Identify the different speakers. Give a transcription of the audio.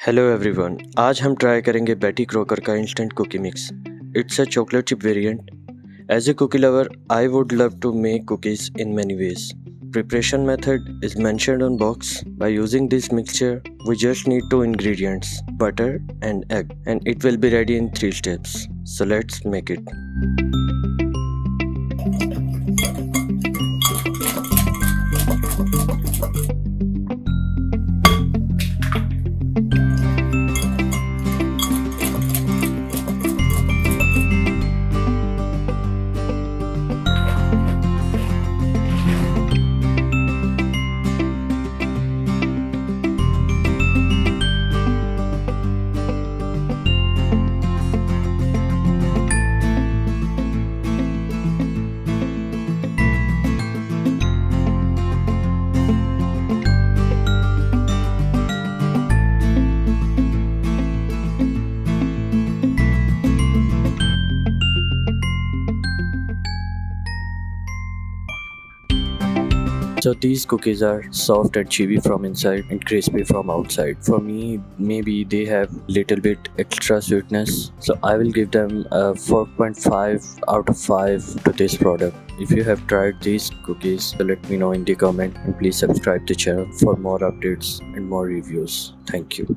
Speaker 1: Hello everyone, आज हम try करेंगे बेटी क्रॉकर का instant cookie mix. It's a chocolate chip variant. As a cookie lover, I would love to make cookies in many ways. Preparation method is mentioned on box. By using this mixture, we just need two ingredients, butter and egg, and it will be ready in 3 steps. So let's make it. So these cookies are soft and chewy from inside and crispy from outside. For me, maybe they have little bit extra sweetness. So I will give them a 4.5 out of 5 to this product. If you have tried these cookies, so let me know in the comment, and please subscribe the channel for more updates and more reviews. Thank you.